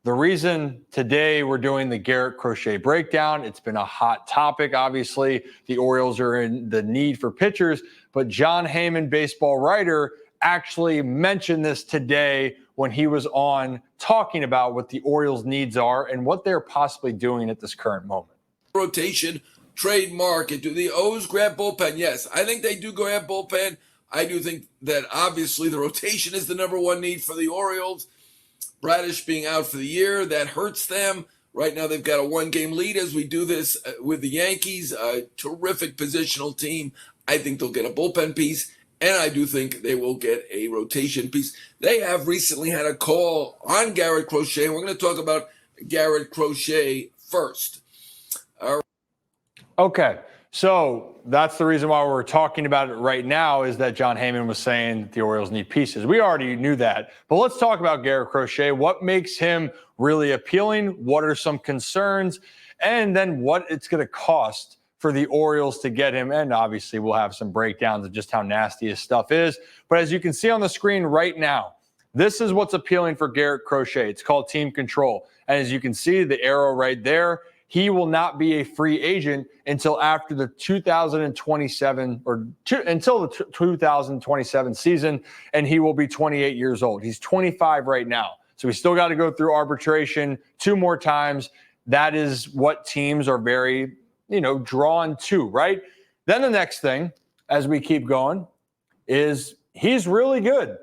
The reason today we're doing the Garrett Crochet breakdown, it's been a hot topic. Obviously, the Orioles are in the need for pitchers, but Jon Heyman, baseball writer, actually mentioned this today when he was on talking about what the Orioles' needs are and what they're possibly doing at this current moment. Rotation, trade market. Do the O's grab bullpen? Yes, I think they do grab bullpen. I do think that obviously the rotation is the number one need for the Orioles. Bradish being out for the year, that hurts them. Right now they've got a one-game lead as we do this with the Yankees, a terrific positional team. I think they'll get a bullpen piece, and I do think they will get a rotation piece. They have recently had a call on Garrett Crochet, and we're going to talk about Garrett Crochet first. Okay, so that's the reason why we're talking about it right now, is that Jon Heyman was saying that the Orioles need pieces. We already knew that, but let's talk about Garrett Crochet. What makes him really appealing? What are some concerns? And then what it's going to cost for the Orioles to get him. And obviously we'll have some breakdowns of just how nasty his stuff is. But as you can see on the screen right now, this is what's appealing for Garrett Crochet. It's called team control. And as you can see, the arrow right there, he will not be a free agent until after the 2027 until the 2027 season, and he will be 28 years old. He's 25 right now. So we still got to go through arbitration 2 more times. That is what teams are very, drawn to, right? Then the next thing, as we keep going, is he's really good.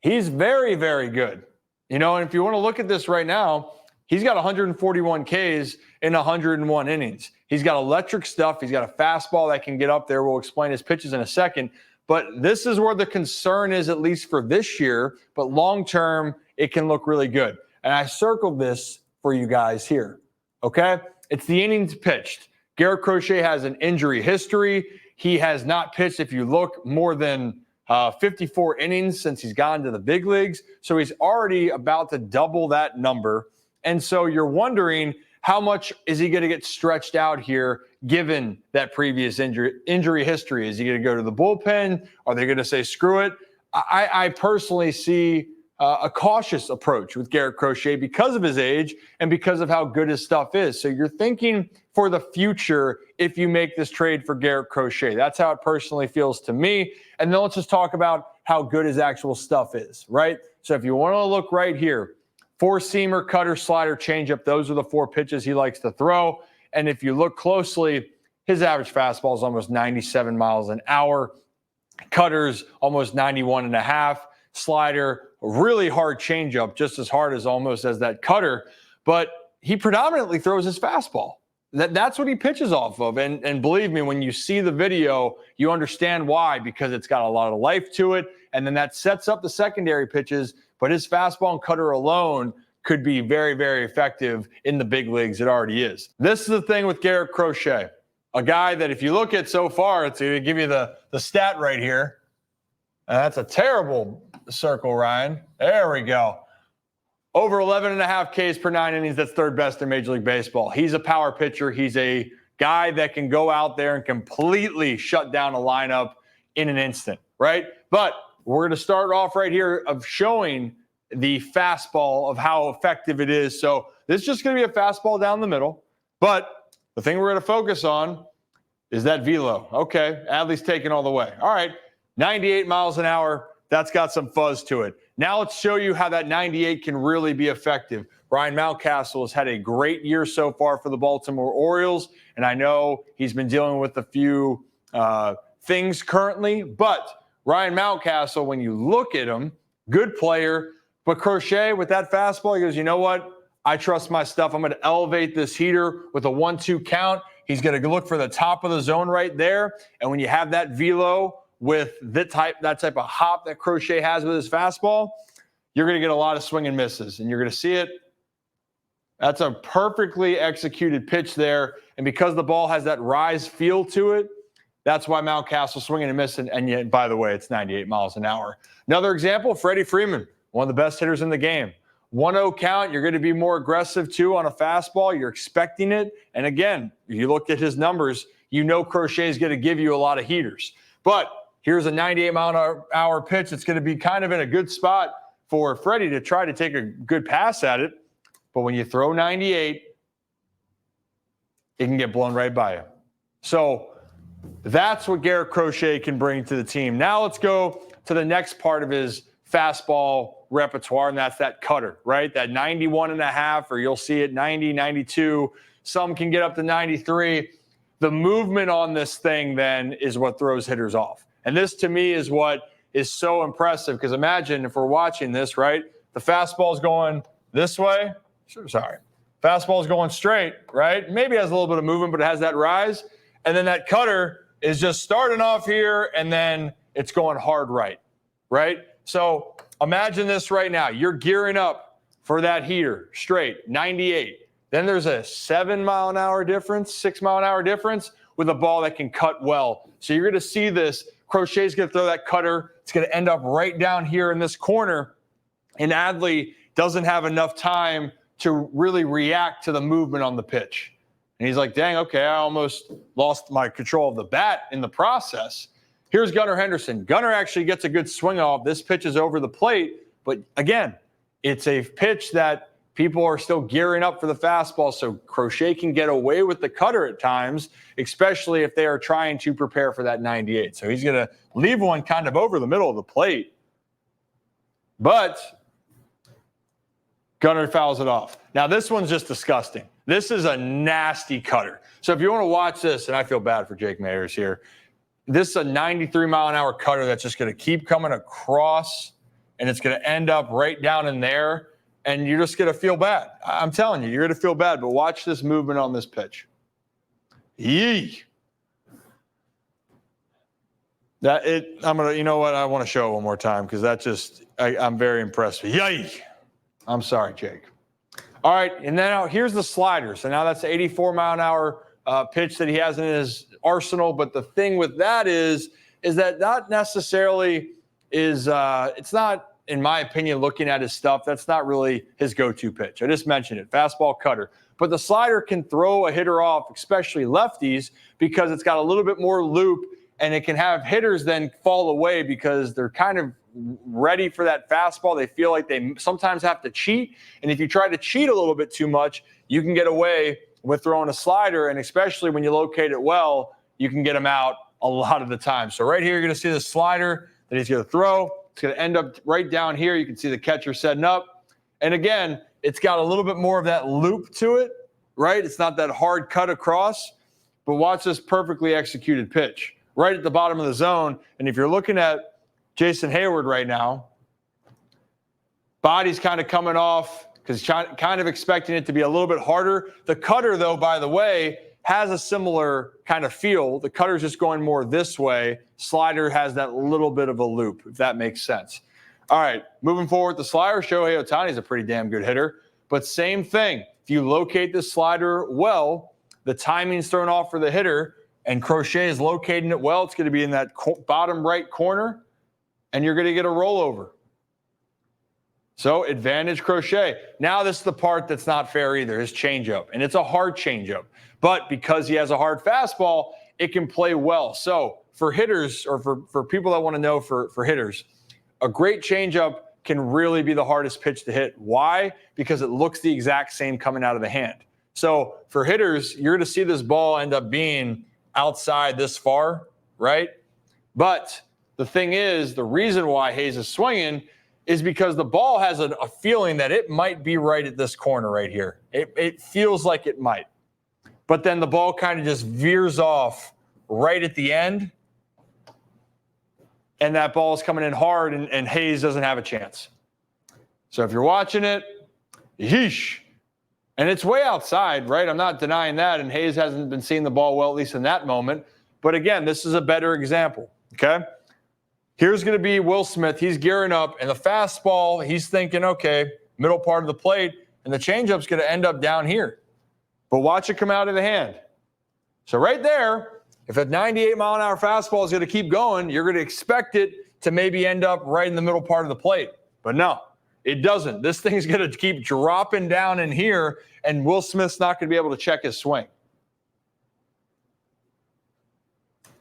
He's very, very good. And if you want to look at this right now, he's got 141 Ks in 101 innings. He's got electric stuff. He's got a fastball that can get up there. We'll explain his pitches in a second. But this is where the concern is, at least for this year. But long-term, it can look really good. And I circled this for you guys here, okay? It's the innings pitched. Garrett Crochet has an injury history. He has not pitched, if you look, more than 54 innings since he's gone to the big leagues. So he's already about to double that number. And so you're wondering, how much is he going to get stretched out here given that previous injury history? Is he going to go to the bullpen? Are they going to say, screw it? I personally see a cautious approach with Garrett Crochet because of his age and because of how good his stuff is. So you're thinking for the future if you make this trade for Garrett Crochet. That's how it personally feels to me. And then let's just talk about how good his actual stuff is, right? So if you want to look right here, 4-seamer, cutter, slider, changeup. Those are the 4 pitches he likes to throw. And if you look closely, his average fastball is almost 97 miles an hour. Cutters almost 91.5. Slider, a really hard changeup, just as hard as that cutter. But he predominantly throws his fastball. That's what he pitches off of. And believe me, when you see the video, you understand why, because it's got a lot of life to it. And then that sets up the secondary pitches. But his fastball and cutter alone could be very, very effective in the big leagues. It already is. This is the thing with Garrett Crochet, a guy that if you look at so far, it's going to give you the stat right here. That's a terrible circle, Ryan. There we go. Over 11.5 Ks per 9 innings. That's third best in Major League Baseball. He's a power pitcher. He's a guy that can go out there and completely shut down a lineup in an instant, right? But we're going to start off right here of showing the fastball of how effective it is. So this is just going to be a fastball down the middle. But the thing we're going to focus on is that velo. Okay, Adley's taking all the way. All right, 98 miles an hour. That's got some fuzz to it. Now let's show you how that 98 can really be effective. Ryan Mountcastle has had a great year so far for the Baltimore Orioles, and I know he's been dealing with a few things currently, but Ryan Mountcastle, when you look at him, good player, but Crochet with that fastball, he goes, you know what? I trust my stuff. I'm going to elevate this heater with a 1-2 count. He's going to look for the top of the zone right there, and when you have that velo with that type of hop that Crochet has with his fastball, you're going to get a lot of swing and misses, and you're going to see it. That's a perfectly executed pitch there, and because the ball has that rise feel to it, that's why Mountcastle swinging and missing, and yet, by the way, it's 98 miles an hour. Another example, Freddie Freeman, one of the best hitters in the game. 1-0 count, you're going to be more aggressive, too, on a fastball. You're expecting it, and again, if you look at his numbers, you know Crochet is going to give you a lot of heaters. But here's a 98-mile-an-hour pitch. It's going to be kind of in a good spot for Freddie to try to take a good pass at it. But when you throw 98, it can get blown right by you. So that's what Garrett Crochet can bring to the team. Now let's go to the next part of his fastball repertoire, and that's that cutter, right? That 91.5, or you'll see it 90, 92. Some can get up to 93. The movement on this thing then is what throws hitters off. And this to me is what is so impressive, because imagine if we're watching this, right? The fastball is going this way. Sorry. Fastball is going straight, right? Maybe it has a little bit of movement, but it has that rise. And then that cutter is just starting off here, and then it's going hard right? So imagine this right now. You're gearing up for that heater, straight, 98. Then there's a 7-mile-an-hour difference, 6-mile-an-hour difference with a ball that can cut well. So you're going to see this. Crochet's going to throw that cutter. It's going to end up right down here in this corner. And Adley doesn't have enough time to really react to the movement on the pitch. And he's like, dang, okay, I almost lost my control of the bat in the process. Here's Gunnar Henderson. Gunnar actually gets a good swing off. This pitch is over the plate. But again, it's a pitch that people are still gearing up for the fastball, so Crochet can get away with the cutter at times, especially if they are trying to prepare for that 98. So he's going to leave one kind of over the middle of the plate. But Gunnar fouls it off. Now, this one's just disgusting. This is a nasty cutter. So if you want to watch this, and I feel bad for Jake Mayers here, this is a 93-mile-an-hour cutter that's just going to keep coming across, and it's going to end up right down in there. And you're just going to feel bad. I'm telling you, you're going to feel bad. But watch this movement on this pitch. Yee. You know what? I want to show it one more time, because that just, I'm very impressed with. Yay. I'm sorry, Jake. All right. And then now here's the slider. So now that's the 84-mile-an-hour pitch that he has in his arsenal. But the thing with that is that not necessarily is, it's not, in my opinion, looking at his stuff, that's not really his go-to pitch. I just mentioned it, fastball, cutter. But the slider can throw a hitter off, especially lefties, because it's got a little bit more loop, and it can have hitters then fall away because they're kind of ready for that fastball. They feel like they sometimes have to cheat. And if you try to cheat a little bit too much, you can get away with throwing a slider. And especially when you locate it well, you can get them out a lot of the time. So right here, you're going to see the slider that he's going to throw. It's going to end up right down here. You can see the catcher setting up. And again, it's got a little bit more of that loop to it, right? It's not that hard cut across. But watch this perfectly executed pitch right at the bottom of the zone. And if you're looking at Jason Hayward right now, body's kind of coming off because kind of expecting it to be a little bit harder. The cutter, though, by the way, has a similar kind of feel. The cutter's just going more this way. Slider has that little bit of a loop, if that makes sense. All right, moving forward, the slider, Shohei Ohtani is a pretty damn good hitter. But same thing. If you locate the slider well, the timing's thrown off for the hitter, and Crochet is locating it well. It's going to be in that bottom right corner, and you're going to get a rollover. So advantage Crochet. Now this is the part that's not fair either, his changeup. And it's a hard changeup. But because he has a hard fastball, it can play well. So for hitters, or for people that want to know for hitters, a great changeup can really be the hardest pitch to hit. Why? Because it looks the exact same coming out of the hand. So for hitters, you're going to see this ball end up being outside this far, right? But the thing is, the reason why Hayes is swinging is because the ball has a feeling that it might be right at this corner right here. It feels like it might. But then the ball kind of just veers off right at the end, and that ball is coming in hard, and Hayes doesn't have a chance. So if you're watching it, yeesh. And it's way outside, right? I'm not denying that, and Hayes hasn't been seeing the ball well, at least in that moment. But again, this is a better example, okay? Here's going to be Will Smith. He's gearing up, and the fastball, he's thinking, okay, middle part of the plate, and the changeup's going to end up down here. But watch it come out of the hand. So right there, if a 98-mile-an-hour fastball is going to keep going, you're going to expect it to maybe end up right in the middle part of the plate. But no, it doesn't. This thing's going to keep dropping down in here, and Will Smith's not going to be able to check his swing.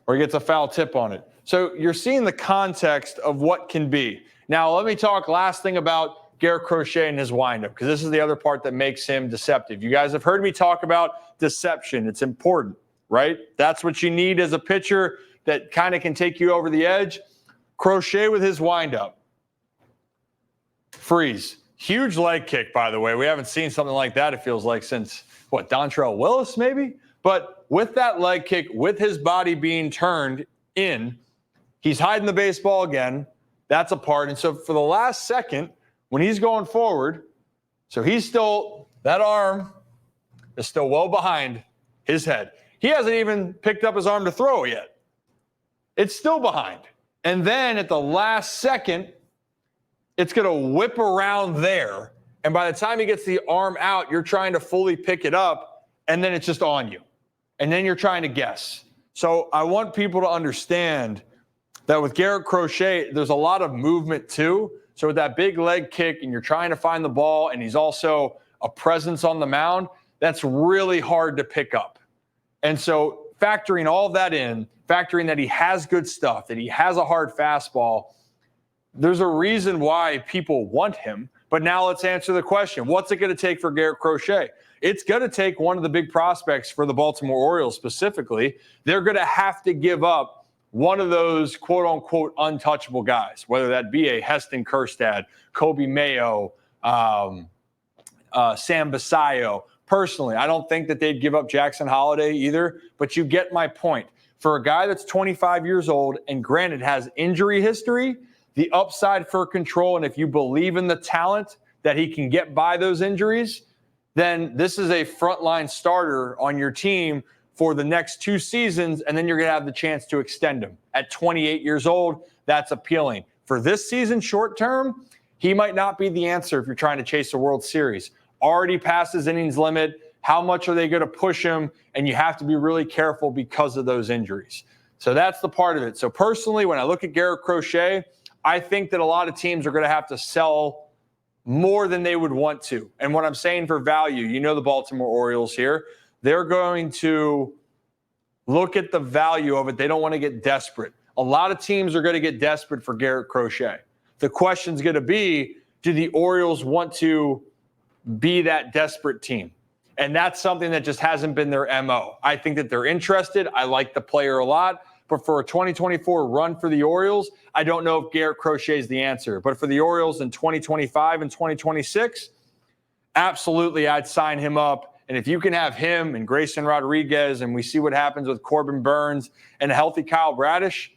Or he gets a foul tip on it. So you're seeing the context of what can be. Now, let me talk last thing about Garrett Crochet and his windup, because this is the other part that makes him deceptive. You guys have heard me talk about deception. It's important, right? That's what you need as a pitcher that kind of can take you over the edge. Crochet with his windup. Freeze. Huge leg kick, by the way. We haven't seen something like that, it feels like, since, Dontrell Willis, maybe? But with that leg kick, with his body being turned in, he's hiding the baseball again. That's a part. And so for the last second, when he's going forward, so he's still, that arm is still well behind his head. He hasn't even picked up his arm to throw yet. It's still behind. And then at the last second, it's going to whip around there. And by the time he gets the arm out, you're trying to fully pick it up, and then it's just on you. And then you're trying to guess. So I want people to understand that with Garrett Crochet, there's a lot of movement too. So with that big leg kick, and you're trying to find the ball, and he's also a presence on the mound, that's really hard to pick up. And so factoring all of that in, factoring that he has good stuff, that he has a hard fastball, there's a reason why people want him. But now let's answer the question. What's it going to take for Garrett Crochet? It's going to take one of the big prospects for the Baltimore Orioles specifically. They're going to have to give up one of those quote-unquote untouchable guys, whether that be a Heston Kjerstad, Kobe Mayo, Sam Basayo. Personally, I don't think that they'd give up Jackson Holliday either, but you get my point. For a guy that's 25 years old and granted has injury history, the upside for control, and if you believe in the talent that he can get by those injuries, then this is a frontline starter on your team for the next 2 seasons, and then you're going to have the chance to extend him. At 28 years old, that's appealing. For this season, short term, he might not be the answer if you're trying to chase a World Series. Already past his innings limit. How much are they going to push him? And you have to be really careful because of those injuries. So that's the part of it. So personally, when I look at Garrett Crochet, I think that a lot of teams are going to have to sell more than they would want to. And what I'm saying for value, the Baltimore Orioles here, they're going to look at the value of it. They don't want to get desperate. A lot of teams are going to get desperate for Garrett Crochet. The question's going to be, do the Orioles want to be that desperate team? And that's something that just hasn't been their MO. I think that they're interested. I like the player a lot. But for a 2024 run for the Orioles, I don't know if Garrett Crochet is the answer. But for the Orioles in 2025 and 2026, absolutely I'd sign him up. And if you can have him and Grayson Rodriguez, and we see what happens with Corbin Burns and a healthy Kyle Bradish,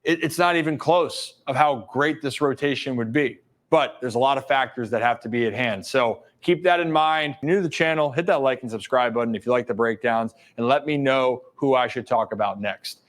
it's not even close of how great this rotation would be. But there's a lot of factors that have to be at hand. So keep that in mind. If you're new to the channel, hit that like and subscribe button if you like the breakdowns, and let me know who I should talk about next.